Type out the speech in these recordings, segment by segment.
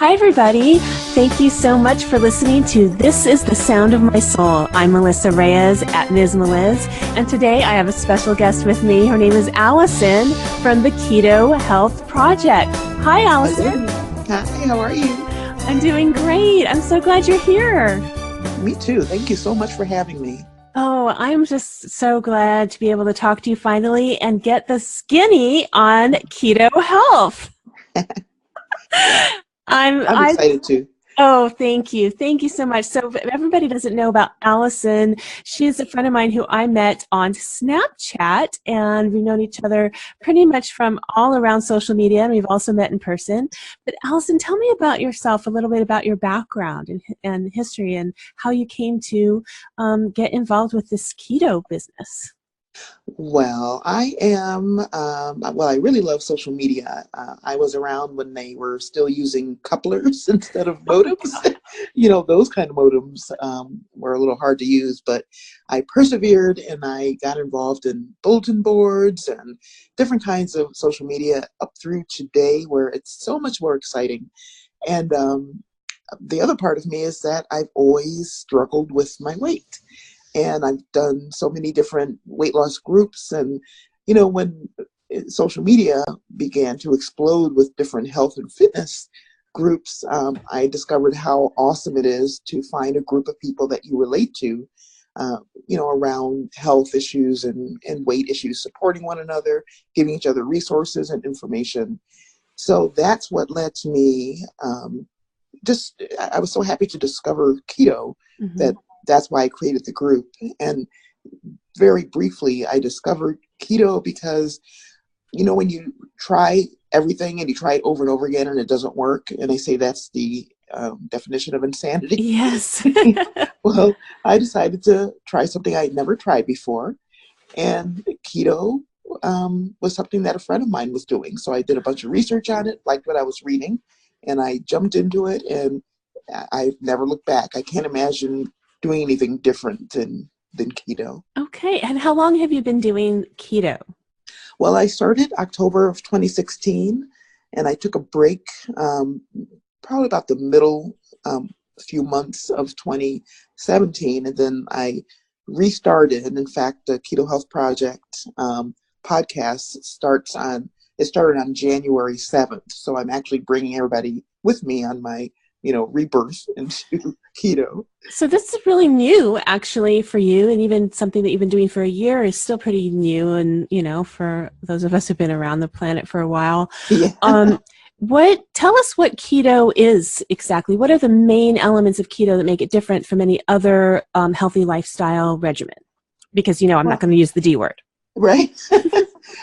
Hi, everybody. Thank you so much for listening to This is the Sound of My Soul. I'm Melissa Reyes at Ms. Meliz, and today I have a special guest with me. Her name is Allison from the Keto Health Project. Hi, Allison. Hi, how are you? I'm doing great. I'm so glad you're here. Me too. Thank you so much for having me. Oh, I'm just so glad to be able to talk to you finally and get the skinny on keto health. I'm excited too. Oh, thank you. Thank you so much. So if everybody doesn't know about Allison, she's a friend of mine who I met on Snapchat, and we've known each other pretty much from all around social media, and we've also met in person. But Allison, tell me about yourself, a little bit about your background and history and how you came to get involved with this keto business. Well, I really love social media. I was around when they were still using couplers instead of modems. Those kind of modems were a little hard to use, but I persevered and I got involved in bulletin boards and different kinds of social media up through today, where it's so much more exciting. And the other part of me is that I've always struggled with my weight. And I've done so many different weight loss groups. And, when social media began to explode with different health and fitness groups, I discovered how awesome it is to find a group of people that you relate to, around health issues and weight issues, supporting one another, giving each other resources and information. So that's what led to me. I was so happy to discover keto that's why I created the group. And very briefly, I discovered keto because, when you try everything and you try it over and over again and it doesn't work, and they say that's the definition of insanity. Yes. Well, I decided to try something I'd never tried before. And keto was something that a friend of mine was doing. So I did a bunch of research on it, liked what I was reading, and I jumped into it, and I've never looked back. I can't imagine doing anything different than keto. Okay. And how long have you been doing keto? Well, I started October of 2016, and I took a break probably about the middle few months of 2017, and then I restarted. And in fact, the Keto Health Project podcast started on January 7th. So I'm actually bringing everybody with me on my rebirth into keto. So this is really new, actually, for you, and even something that you've been doing for a year is still pretty new. And for those of us who've been around the planet for a while, yeah. Tell us what keto is exactly. What are the main elements of keto that make it different from any other healthy lifestyle regimen? Because I'm not going to use the D word. Right.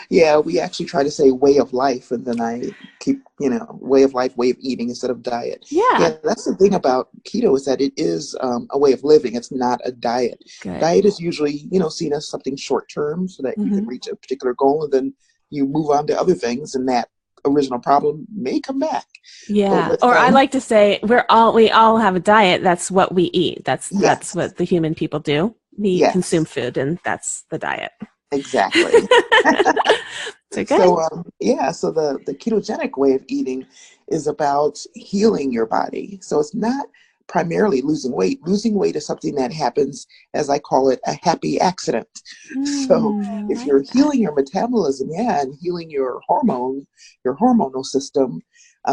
Yeah, we actually try to say way of life, and then I keep, way of life, way of eating instead of diet. Yeah. That's the thing about keto, is that it is a way of living. It's not a diet. Good. Diet is usually, seen as something short term so that you can reach a particular goal, and then you move on to other things, and that original problem may come back. Yeah. Or I like to say we all have a diet. That's what we eat. That's what the human people do. We consume food, and that's the diet. Exactly. So the ketogenic way of eating is about healing your body. So it's not primarily losing weight. Losing weight is something that happens, as I call it, a happy accident. So if you're healing your metabolism, and healing your hormonal system,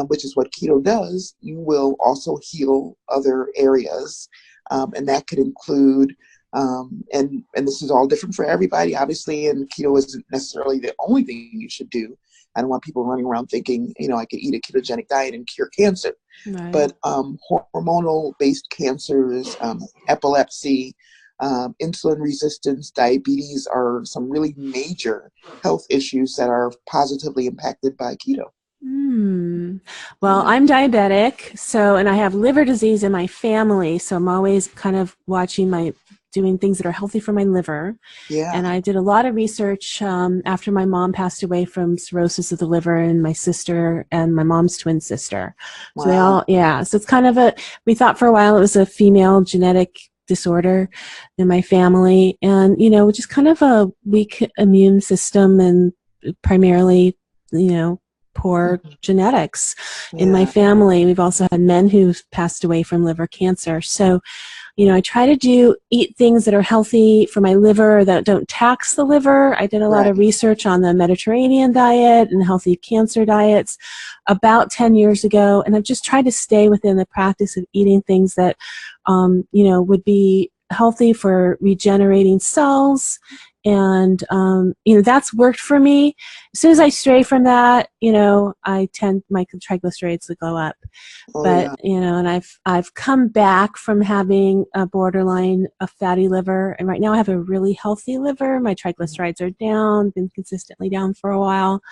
which is what keto does, you will also heal other areas. And that could include and this is all different for everybody, obviously, and keto isn't necessarily the only thing you should do. I don't want people running around thinking, I could eat a ketogenic diet and cure cancer. Right. But hormonal-based cancers, epilepsy, insulin resistance, diabetes are some really major health issues that are positively impacted by keto. Well, I'm diabetic, and I have liver disease in my family, so I'm always kind of doing things that are healthy for my liver. Yeah. And I did a lot of research after my mom passed away from cirrhosis of the liver, and my sister and my mom's twin sister. Wow. So so it's kind of we thought for a while it was a female genetic disorder in my family, and, just kind of a weak immune system, and primarily, poor genetics. In my Yeah. family, we've also had men who've passed away from liver cancer. So, I try to eat things that are healthy for my liver, that don't tax the liver. I did a lot of Right. research on the Mediterranean diet and healthy cancer diets about 10 years ago, and I've just tried to stay within the practice of eating things that, would be healthy for regenerating cells. And, that's worked for me. As soon as I stray from that, my triglycerides to go up. Oh But yeah. and I've come back from having a fatty liver, and right now I have a really healthy liver. My triglycerides are down, been consistently down for a while,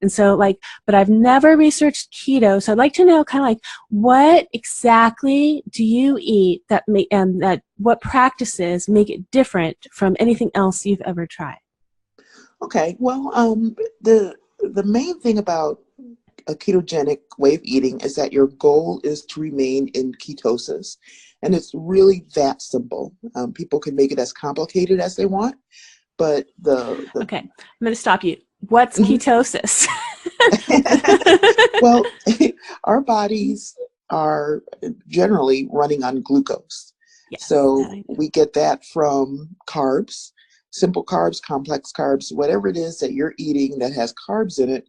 and so but I've never researched keto, so I'd like to know kind of what exactly do you eat and what practices make it different from anything else you've ever tried. Okay. Well, the main thing about a ketogenic way of eating is that your goal is to remain in ketosis. And it's really that simple. People can make it as complicated as they want, but the Okay, I'm going to stop you. What's ketosis? well, our bodies are generally running on glucose. Yes, that So I know. we get that from carbs, simple carbs, complex carbs, whatever it is that you're eating that has carbs in it.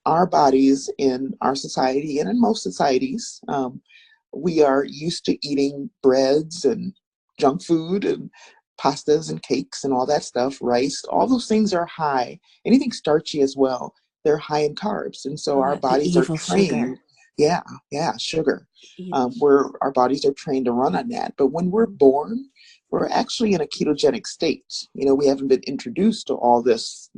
Our bodies in our society and in most societies, we are used to eating breads and junk food and pastas and cakes and all that stuff, rice. All those things are high. Anything starchy as well, they're high in carbs. And so Oh, our the bodies are evil sugar. trained, yeah, yeah, sugar. Evil Where our bodies are trained to run on that. But when we're sugar. born, we're actually in a ketogenic state. We haven't been introduced to all this,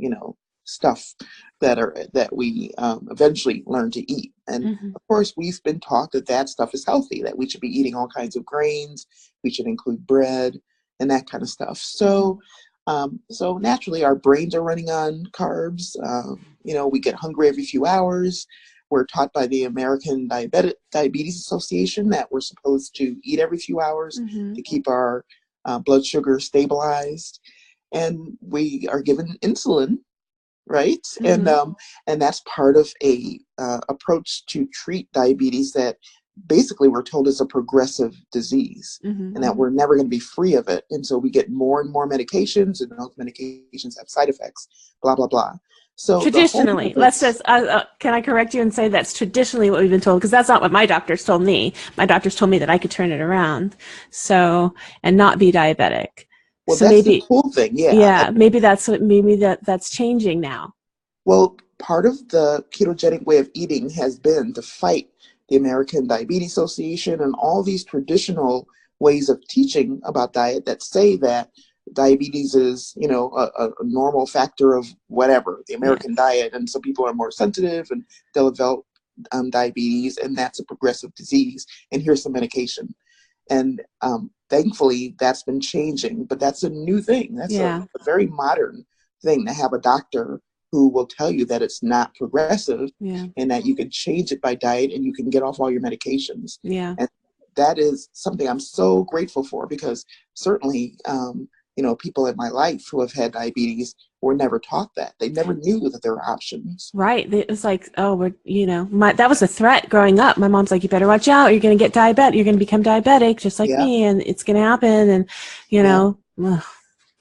stuff that we eventually learn to eat. And Mm-hmm. of course, we've been taught that that stuff is healthy, that we should be eating all kinds of grains, we should include bread and that kind of stuff. Mm-hmm. So naturally, our brains are running on carbs. We get hungry every few hours. We're taught by the American Diabetes Association that we're supposed to eat every few hours Mm-hmm. to keep our blood sugar stabilized. And we are given insulin, right? Mm-hmm. And that's part of a approach to treat diabetes that basically we're told is a progressive disease, and that Mm-hmm. we're never going to be free of it. And so we get more and more medications, and those medications have side effects, blah blah blah. So the whole Traditionally, let's purpose. just, can I correct you and say that's traditionally what we've been told? Because that's not what my doctors told me. My doctors told me that I could turn it around, so, and not be diabetic. Well, So that's the maybe, cool thing, yeah. yeah, maybe that's changing now. Well, part of the ketogenic way of eating has been to fight the American Diabetes Association and all these traditional ways of teaching about diet that say that diabetes is, a normal factor of whatever, the Yeah, American diet. And some people are more sensitive and they'll develop diabetes, and that's a progressive disease. And here's some medication. And thankfully, that's been changing, but that's a new thing. That's yeah, a very modern thing to have a doctor who will tell you that it's not progressive yeah, and that you can change it by diet and you can get off all your medications. yeah. And that is something I'm so grateful for, because certainly, people in my life who have had diabetes were never taught that. They never knew that there were options. Right. It was like, oh, that was a threat growing up. My mom's like, you better watch out. You're going to get diabetic. You're going to become diabetic just like Yeah, me. And it's going to happen. And, you yeah, know, ugh.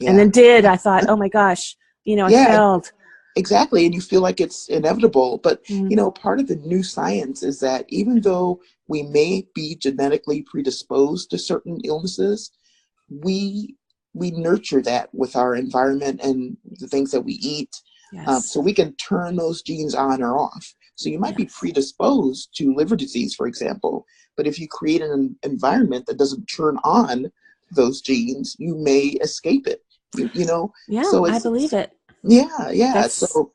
And yeah, then I thought, oh my gosh, I yeah. failed. Exactly. And you feel like it's inevitable. But, Mm, part of the new science is that even though we may be genetically predisposed to certain illnesses, we we nurture that with our environment and the things that we eat. yes. So we can turn those genes on or off. So you might be Yes. predisposed to liver disease, for example, but if you create an environment that doesn't turn on those genes, you may escape it. Yeah, So I it's believe it. yeah, yeah. That's So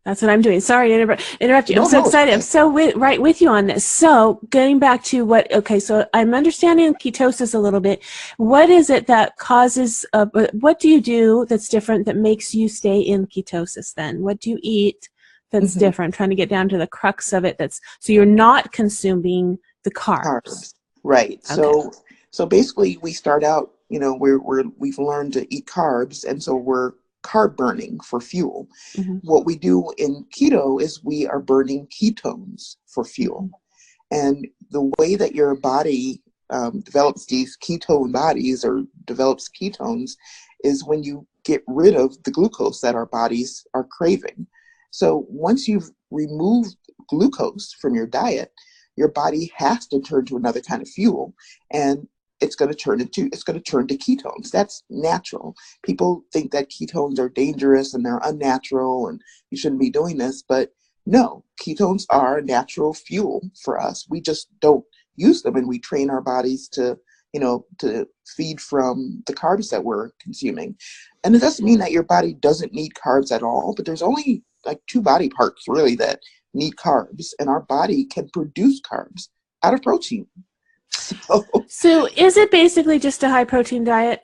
That's what I'm doing. Sorry to interrupt you. I'm no, so no, it's excited. I'm okay. so right with you on this. So getting back to okay, so I'm understanding ketosis a little bit. What is it that causes, what do you do that's different that makes you stay in ketosis then? What do you eat that's Mhm. different? I'm trying to get down to the crux of it. So you're not consuming the carbs. Carbs, right? Okay. So basically, we start out. We've learned to eat carbs, and so we're carb burning for fuel. Mm-hmm. What we do in keto is we are burning ketones for fuel. And the way that your body develops these ketone bodies or develops ketones is when you get rid of the glucose that our bodies are craving. So once you've removed glucose from your diet, your body has to turn to another kind of fuel, and it's going to turn to ketones. That's natural. People think that ketones are dangerous and they're unnatural and you shouldn't be doing this, but no, ketones are a natural fuel for us. We just don't use them, and we train our bodies to feed from the carbs that we're consuming. And it doesn't mean that your body doesn't need carbs at all, but there's only like 2 body parts really that need carbs, and our body can produce carbs out of protein. So is it basically just a high protein diet?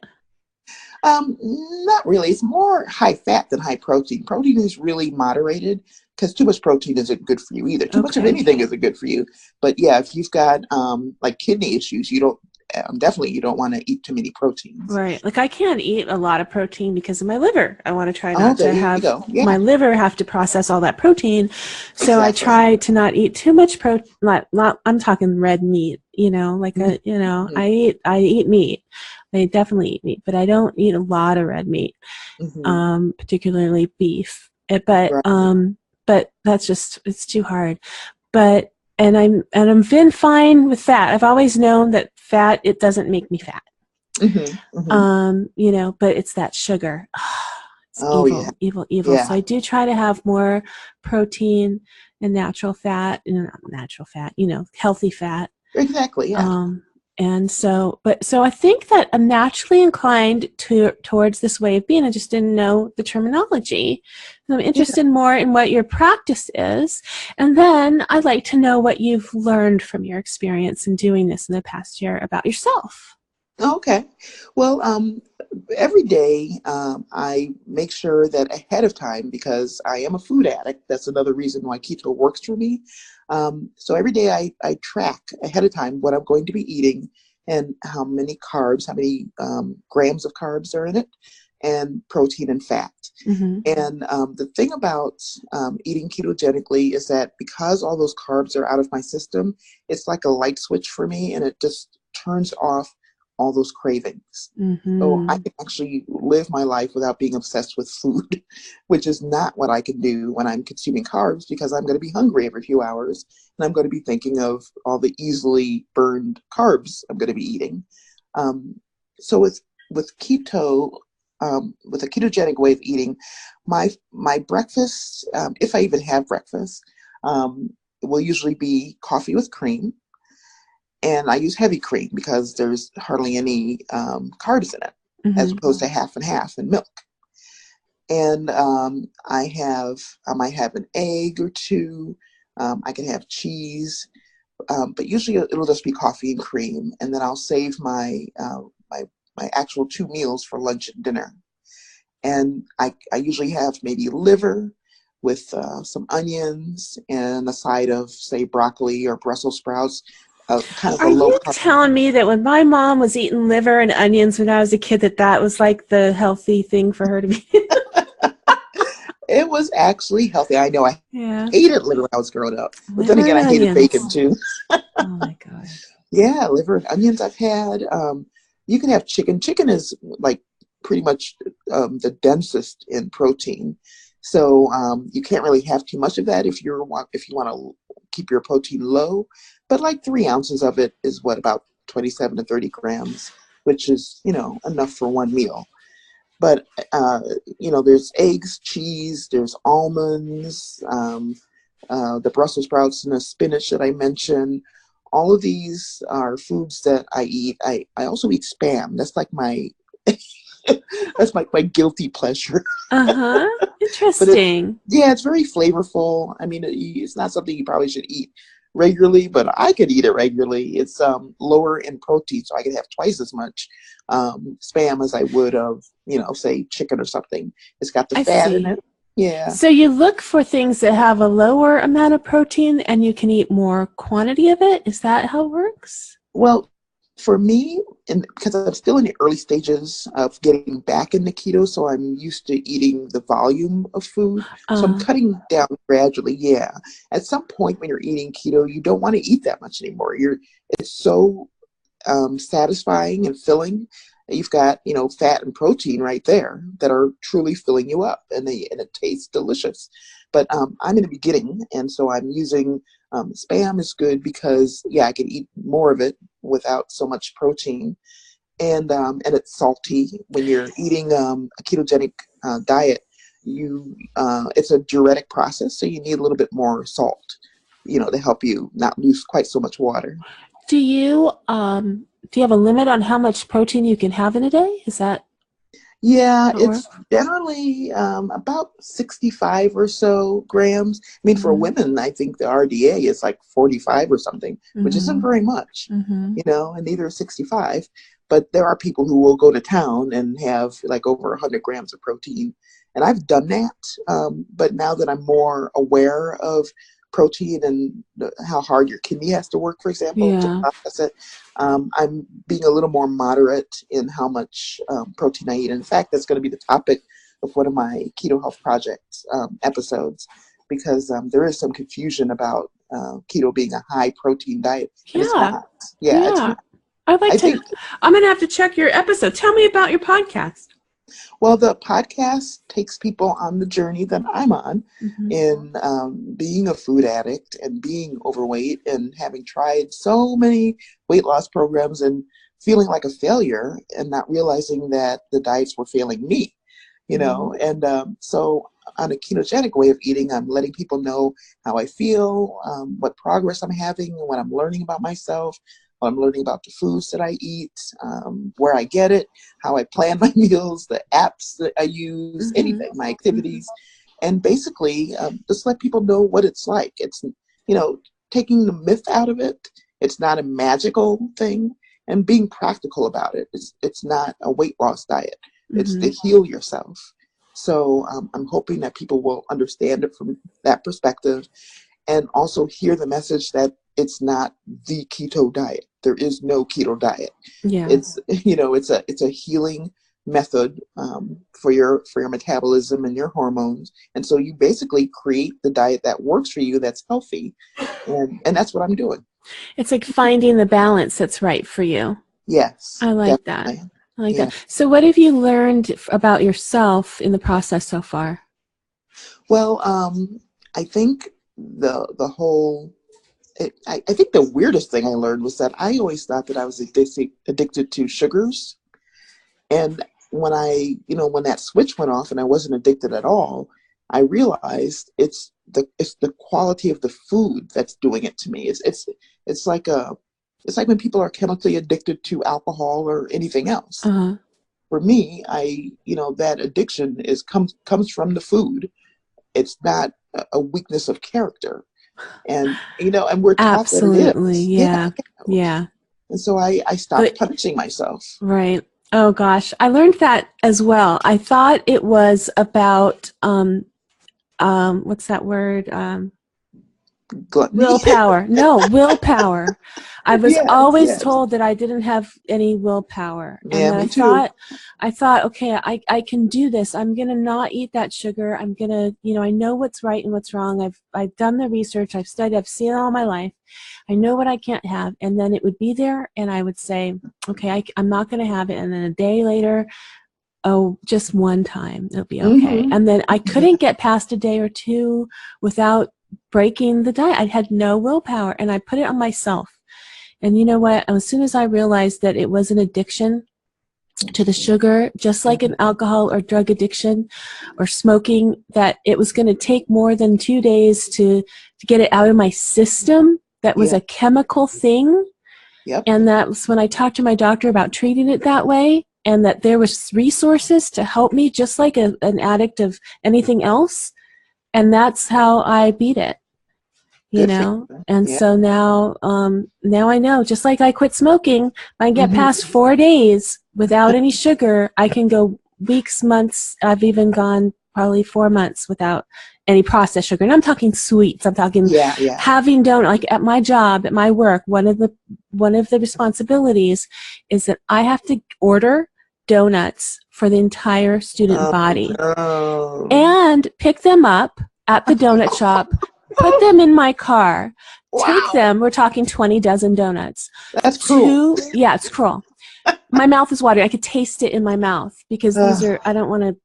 Not really. It's more high fat than high protein. Protein is really moderated because too much protein isn't good for you either. Too much of anything isn't good for you. But yeah, if you've got like kidney issues, you don't want to eat too many proteins. Right. Like I can't eat a lot of protein because of my liver. I want to try not to have Yeah. my liver have to process all that protein. So I try to not eat too much protein. Not I'm talking red meat, I eat meat. I definitely eat meat, but I don't eat a lot of red meat, particularly beef. But that's just, it's too hard. But I'm been fine with fat. I've always known that fat, it doesn't make me fat. But it's that sugar. It's evil. Yeah. So I do try to have more protein and natural fat, healthy fat. Exactly. Yeah. So I think that I'm naturally inclined towards this way of being. I just didn't know the terminology. I'm interested more in what your practice is. And then I'd like to know what you've learned from your experience in doing this in the past year about yourself. Okay. Well, every day I make sure that ahead of time, because I am a food addict, that's another reason why keto works for me. So every day I track ahead of time what I'm going to be eating and how many carbs, how many grams of carbs are in it, and protein and fat. Mm-hmm. And the thing about eating ketogenically is that because all those carbs are out of my system, it's like a light switch for me, and it just turns off all those cravings. Mm-hmm. So I can actually live my life without being obsessed with food, which is not what I can do when I'm consuming carbs, because I'm going to be hungry every few hours and I'm going to be thinking of all the easily burned carbs I'm going to be eating. So with keto, with a ketogenic way of eating, my breakfast, if I even have breakfast, will usually be coffee with cream. And I use heavy cream because there's hardly any carbs in it, as opposed to half and half in milk. And I might have an egg or two. I can have cheese, but usually it'll just be coffee and cream. And then I'll save my actual 2 meals for lunch and dinner. And I usually have maybe liver with some onions and a side of, say, broccoli or Brussels sprouts. Kind of Are you telling me that when my mom was eating liver and onions when I was a kid, that was like the healthy thing for her to be? It was actually healthy. I know I hated liver when I was growing up. But then again, I hated bacon too. Oh my gosh. Yeah, liver and onions I've had. You can have chicken. Chicken is like pretty much the densest in protein. So you can't really have too much of that if you want to keep your protein low. But like 3 ounces of it is about 27 to 30 grams, which is, enough for 1 meal. But, there's eggs, cheese, there's almonds, the Brussels sprouts and the spinach that I mentioned. All of these are foods that I eat. I also eat Spam. That's like my that's like my guilty pleasure. Interesting. It's very flavorful. I mean, it's not something you probably should eat regularly, but I could eat it regularly. It's lower in protein, so I could have twice as much Spam as I would of, say chicken or something. It's got the fat in it. Yeah. So you look for things that have a lower amount of protein and you can eat more quantity of it? Is that how it works? Well, For me, and because I'm still in the early stages of getting back into keto, so I'm used to eating the volume of food. So I'm Uh, cutting down gradually. Yeah. At some point when you're eating keto, you don't want to eat that much anymore. It's so satisfying and filling. You've got, fat and protein right there that are truly filling you up, and it tastes delicious. But I'm in the beginning, and so I'm using Spam is good because I can eat more of it without so much protein, and it's salty. When you're eating a ketogenic diet, it's a diuretic process, so you need a little bit more salt, to help you not lose quite so much water. do you have a limit on how much protein you can have in a day? Is that Yeah, how it it's works? generally about 65 or so grams. I mean, for Mm-hmm. women, I think the RDA is like 45 or something, which isn't Mm-hmm. very much, Mm-hmm. and neither is 65. But there are people who will go to town and have like over 100 grams of protein. And I've done that. But now that I'm more aware of protein and how hard your kidney has to work, for example, to Yeah. process it, I'm being a little more moderate in how much protein I eat. In fact, that's going to be the topic of one of my Keto Health Project episodes, because there is some confusion about keto being a high protein diet, and it's Yeah. not. Yeah, it's Yeah. not. I'd like I to. think, I'm going to have to check your episode. Tell me about your podcast. well, the podcast takes people on the journey that I'm on Mm-hmm. in being a food addict and being overweight and having tried so many weight loss programs and feeling like a failure and not realizing that the diets were failing me, Mm-hmm. And so on a ketogenic way of eating, I'm letting people know how I feel, what progress I'm having, what I'm learning about myself, what I'm learning about the foods that I eat, where I get it, how I plan my meals, the apps that I use, Mm-hmm. anything, my activities, and basically just let people know what it's like. It's, taking the myth out of it. It's not a magical thing, and being practical about it. It's not a weight loss diet. It's Mm-hmm. to heal yourself. So I'm hoping that people will understand it from that perspective, and also hear the message that it's not the keto diet. There is no keto diet. Yeah. It's it's a healing method for your metabolism and your hormones, and so you basically create the diet that works for you, that's healthy, and that's what I'm doing. It's like finding the balance that's right for you. Yes, I like that. definitely. I like Yeah. that. So, what have you learned about yourself in the process so far? Well, I think the whole I think the weirdest thing I learned was that I always thought that I was addicted to sugars. And when that switch went off and I wasn't addicted at all, I realized it's the quality of the food that's doing it to me. It's like when people are chemically addicted to alcohol or anything else. Uh, For me, that addiction comes from the food. It's not a weakness of character. And we're taught that it Absolutely. is. Yeah. Yeah. Yeah. And so I stopped But punishing myself. right. Oh gosh, I learned that as well. I thought it was about what's that word? Gluttony. Willpower. No, willpower. I was Yes, always yes. told that I didn't have any willpower. And Yeah, then me too. I thought, okay, I can do this. I'm going to not eat that sugar. I'm going to, I know what's right and what's wrong. I've done the research. I've studied. I've seen it all my life. I know what I can't have. And then it would be there and I would say, okay, I'm not going to have it. And then a day later, oh, just one time, it'll be okay. Mm-hmm. And then I Yeah, couldn't get past a day or two without breaking the diet. I had no willpower and I put it on myself. And you know what? As soon as I realized that it was an addiction to the sugar, just like an alcohol or drug addiction or smoking, that it was going to take more than 2 days to get it out of my system. That was yeah, a chemical thing. yep. And that was when I talked to my doctor about treating it that way, and that there was resources to help me just like an addict of anything else. And that's how I beat it, Good for you. And Yeah. so now I know, just like I quit smoking, if I get Mm-hmm. past 4 days without any sugar, I can go weeks, months. I've even gone probably 4 months without any processed sugar. And I'm talking sweets. I'm talking Yeah. having donut. Like at my job, at my work, one of the responsibilities is that I have to order donuts for the entire student body No. and pick them up at the donut shop, put them in my car, take Wow. them. We're talking 20 dozen donuts. That's cruel. Yeah, it's cruel. My mouth is watering. I could taste it in my mouth because these are, I don't want to,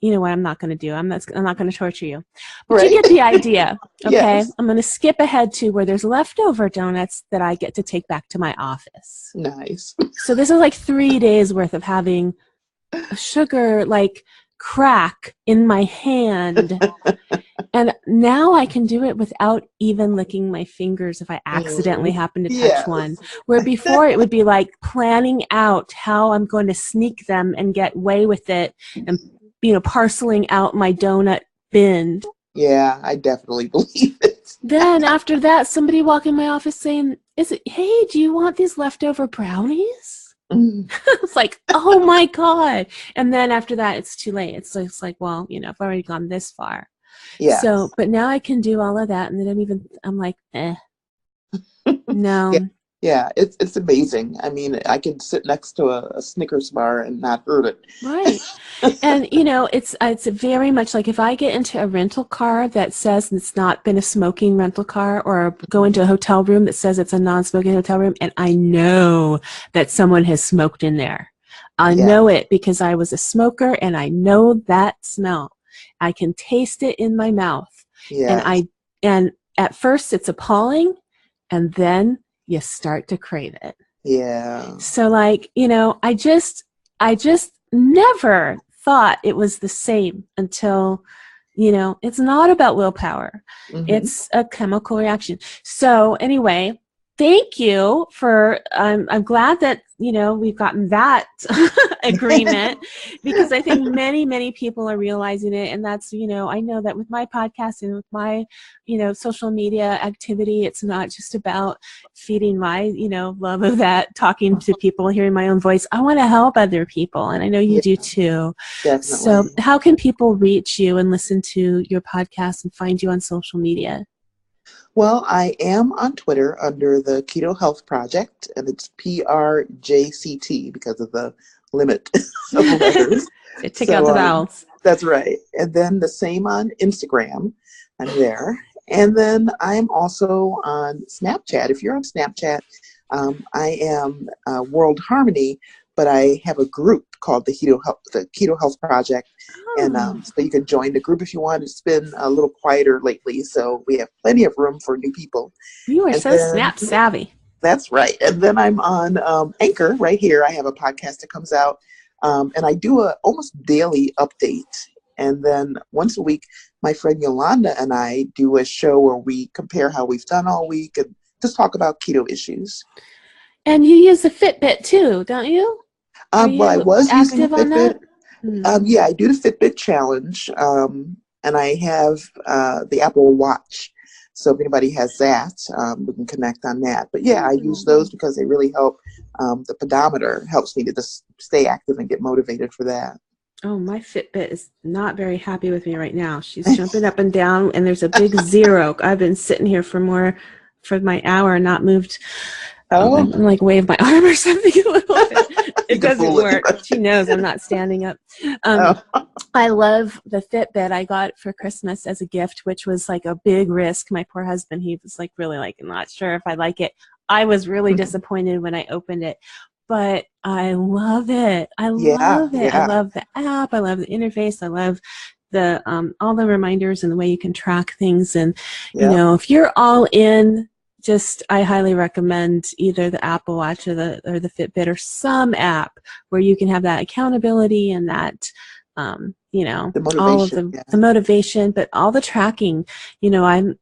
you know what, I'm not going to do. I'm not going to torture you. But Right. you get the idea, okay? Yes. I'm going to skip ahead to where there's leftover donuts that I get to take back to my office. Nice. So this is like 3 days worth of having sugar, like crack in my hand. And now I can do it without even licking my fingers if I accidentally happen to touch one. Where before it would be like planning out how I'm going to sneak them and get away with it and, you know, parceling out my donut bin. Yeah, I definitely believe it. Then after that, somebody walk in my office saying, hey, do you want these leftover brownies? It's like, oh my God. And then after that, it's too late. It's like, well, you know, I've already gone this far. Yeah. So, but now I can do all of that, and then I'm like, no. Yeah, it's amazing. I mean, I can sit next to a Snickers bar and not hurt it. Right. And, you know, it's very much like if I get into a rental car that says it's not been a smoking rental car, or go into a hotel room that says it's a non-smoking hotel room, and I know that someone has smoked in there. I know it because I was a smoker, and I know that smell. I can taste it in my mouth. Yeah. And at first it's appalling, and then you start to crave it. Yeah. So like, you know, I just never thought it was the same until, you know, it's not about willpower. It's a chemical reaction. So anyway, thank you for, I'm glad that, you know, we've gotten that agreement, because I think many, many people are realizing it. And that's, you know, I know that with my podcast and with my, you know, social media activity, it's not just about feeding my, you know, love of that, talking to people, hearing my own voice. I want to help other people. And I know you do too. Definitely. So how can people reach you and listen to your podcast and find you on social media? Well, I am on Twitter under the Keto Health Project, and it's PRJCT because of the limit of the letters. Take out the vowels. That's right. And then the same on Instagram. I'm there. And then I'm also on Snapchat. If you're on Snapchat, I am World Harmony, but I have a group called the Keto Health Project. And so you can join the group if you want. It's been a little quieter lately, so we have plenty of room for new people. You are so Snap savvy. That's right. And then I'm on Anchor right here. I have a podcast that comes out, and I do a almost daily update. And then once a week, my friend Yolanda and I do a show where we compare how we've done all week and just talk about keto issues. And you use the Fitbit too, don't you? Well, I was using the Fitbit. Yeah, I do the Fitbit challenge, and I have the Apple Watch. So if anybody has that, we can connect on that. But yeah, I use those because they really help. The pedometer helps me to just stay active and get motivated for that. Oh, my Fitbit is not very happy with me right now. She's jumping up and down, and there's a big 0. I've been sitting here for my hour and not moved. I'm like wave my arm or something a little bit. It doesn't work. She knows I'm not standing up. I love the Fitbit. I got it for Christmas as a gift, which was like a big risk. My poor husband, he was like really like not sure if I like it. I was really disappointed when I opened it, but I love it. I love it. I love the app. I love the interface. I love the all the reminders and the way you can track things. And you know, if you're all in, I highly recommend either the Apple Watch or the Fitbit or some app where you can have that accountability and that, you know, all of the motivation, but all the tracking. You know, I've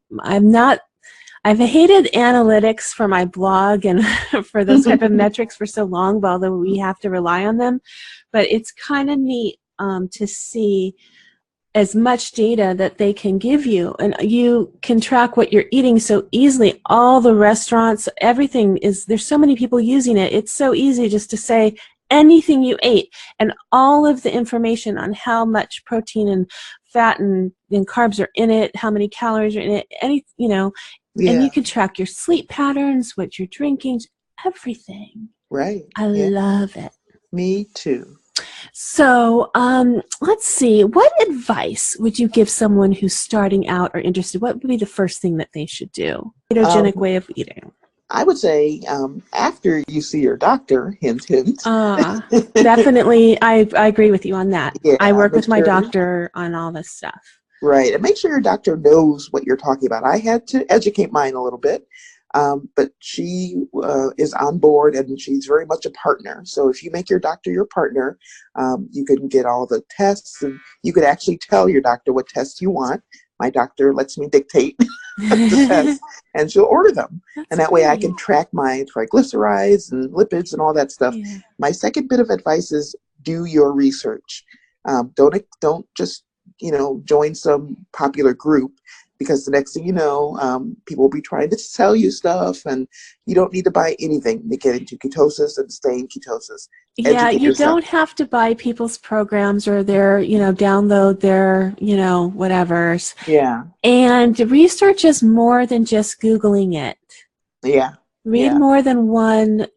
hated analytics for my blog and for those type of metrics for so long, although we have to rely on them. But it's kind of neat to see as much data that they can give you, and you can track what you're eating so easily. All the restaurants, everything there's so many people using it. It's so easy just to say anything you ate, and all of the information on how much protein and fat and carbs are in it, how many calories are in it, and Yeah. you can track your sleep patterns, what you're drinking, everything. Right. I Yeah. love it. Me too. So let's see. What advice would you give someone who's starting out or interested? What would be the first thing that they should do? Ketogenic Um, way of eating. I would say after you see your doctor, hint, hint. Definitely. I agree with you on that. I Yeah, work make with my sure. doctor on all this stuff. Right. And make sure your doctor knows what you're talking about. I had to educate mine a little bit, but she is on board and she's very much a partner. So if you make your doctor your partner, you can get all the tests and you could actually tell your doctor what tests you want. My doctor lets me dictate the tests and she'll order them. That's And that way I great. can track my triglycerides and lipids and all that stuff. Yeah. My second bit of advice is do your research. Don't just join some popular group, because the next thing you know, people will be trying to sell you stuff and you don't need to buy anything to get into ketosis and stay in ketosis. Yeah, Educate you yourself. don't have to buy people's programs or their, download their, whatevers. Yeah. And research is more than just Googling it. Yeah. Read Yeah. more than one,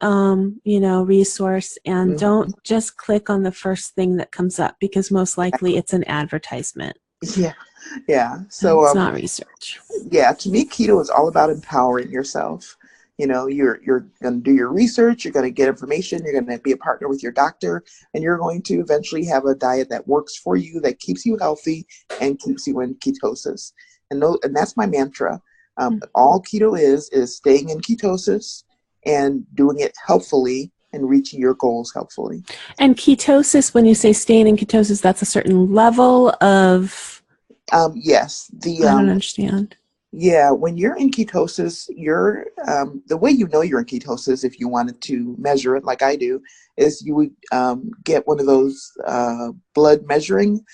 resource, and Hmm. don't just click on the first thing that comes up, because most likely it's an advertisement. Yeah. Yeah. And So, it's not research. yeah, to me, keto is all about empowering yourself. You're going to do your research, you're going to get information, you're going to be a partner with your doctor, and you're going to eventually have a diet that works for you, that keeps you healthy and keeps you in ketosis. And that's my mantra. All keto is staying in ketosis and doing it helpfully and reaching your goals helpfully. And ketosis, when you say staying in ketosis, that's a certain level of, Yes, I don't understand. yeah, when you're in ketosis, you're the way you know you're in ketosis, if you wanted to measure it like I do, is you would get one of those blood measuring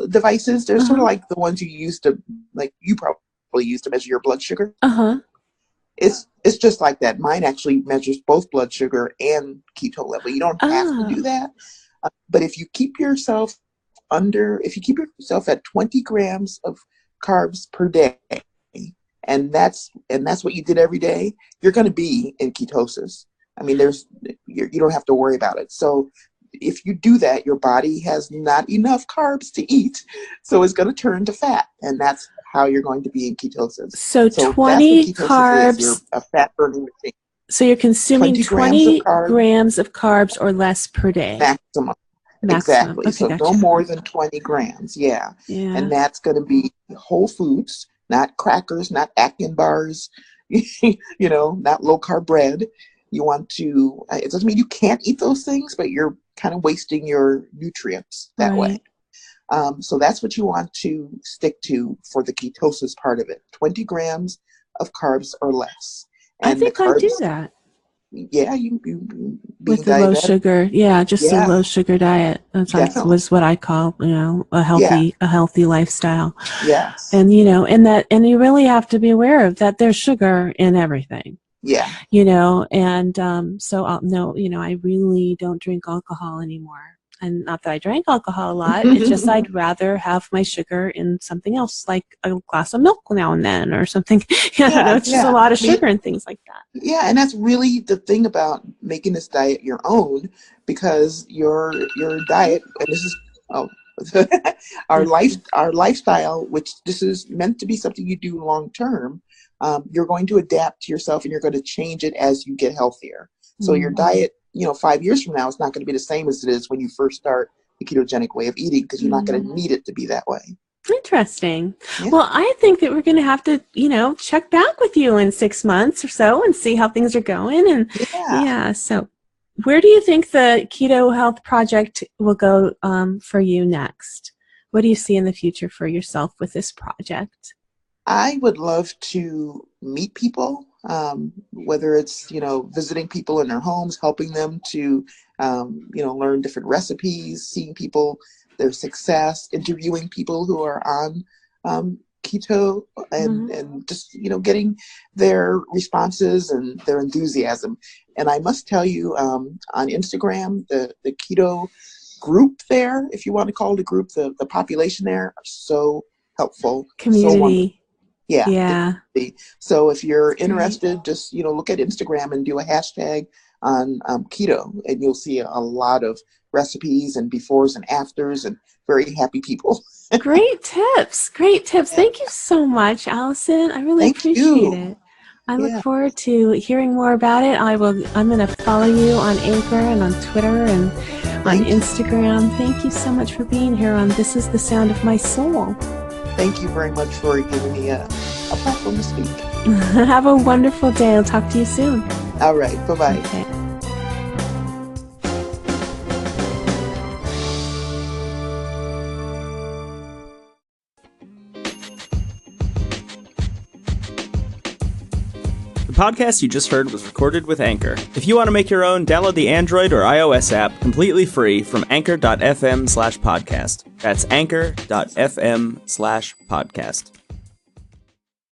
devices. They're sort of Uh-huh. like the ones you used to, like you probably use to measure your blood sugar. Uh-huh. It's just like that. Mine actually measures both blood sugar and keto level. You don't have to do Oh. that, but if you keep yourself at 20 grams of carbs per day, and that's what you did every day, you're going to be in ketosis. I mean, you don't have to worry about it. So if you do that, your body has not enough carbs to eat, so it's going to turn to fat, and that's how you're going to be in ketosis. So So that's what 20 ketosis is. You're carbs. a fat burning machine. So you're consuming 20 grams of 20 carbs grams of carbs or less per day. maximum. Maximum. Exactly. Okay, So no gotcha. more than 20 grams. Yeah. Yeah. And that's going to be whole foods, not crackers, not Atkins bars, not low carb bread. You want to, it doesn't mean you can't eat those things, but you're kind of wasting your nutrients that way. Right. So that's what you want to stick to for the ketosis part of it. 20 grams of carbs or less. I And the think I do carbs, that yeah, you with being the low diabetic. sugar. Yeah, just a Yeah, low sugar diet. definitely. Was what I call, a Yeah. healthy lifestyle. Yes. And and you really have to be aware of that. There's sugar in everything. Yeah. And so I'll no, I really don't drink alcohol anymore. And not that I drank alcohol a lot, it's just I'd rather have my sugar in something else, like a glass of milk now and then or something. I don't know, Yeah, it's just a yeah. lot of I mean, sugar and things like that. yeah, and that's really the thing about making this diet your own, because your diet, and this is oh, our lifestyle, which this is meant to be something you do long term. You're going to adapt to yourself, and you're going to change it as you get healthier. So your diet, 5 years from now, is not going to be the same as it is when you first start the ketogenic way of eating, because you're not going to need it to be that way. Interesting. Yeah. Well, I think that we're going to have to, check back with you in 6 months or so and see how things are going. And Yeah. so where do you think the Keto Health Project will go for you next? What do you see in the future for yourself with this project? I would love to meet people, whether it's, visiting people in their homes, helping them to, learn different recipes, seeing people, their success, interviewing people who are on keto, and just, getting their responses and their enthusiasm. And I must tell you, on Instagram, the Keto group there, if you want to call it a group, the population there are so helpful, so wonderful. Community. Yeah. Yeah. So if you're That's great. interested, just, look at Instagram and do a hashtag on keto, and you'll see a lot of recipes and befores and afters and very happy people. Great tips. Great tips. Yeah. Thank you so much, Allison. I really Thank appreciate you. it. I look Yeah. forward to hearing more about it. I'm going to follow you on Anchor and on Twitter and on Instagram. Thank you so much for being here on This is the Sound of My Soul. Thank you very much for giving me a platform to speak. Have a wonderful day. I'll talk to you soon. All right. Bye-bye. Okay. The podcast you just heard was recorded with Anchor. If you want to make your own, download the Android or iOS app completely free from anchor.fm/podcast. That's anchor.fm/podcast.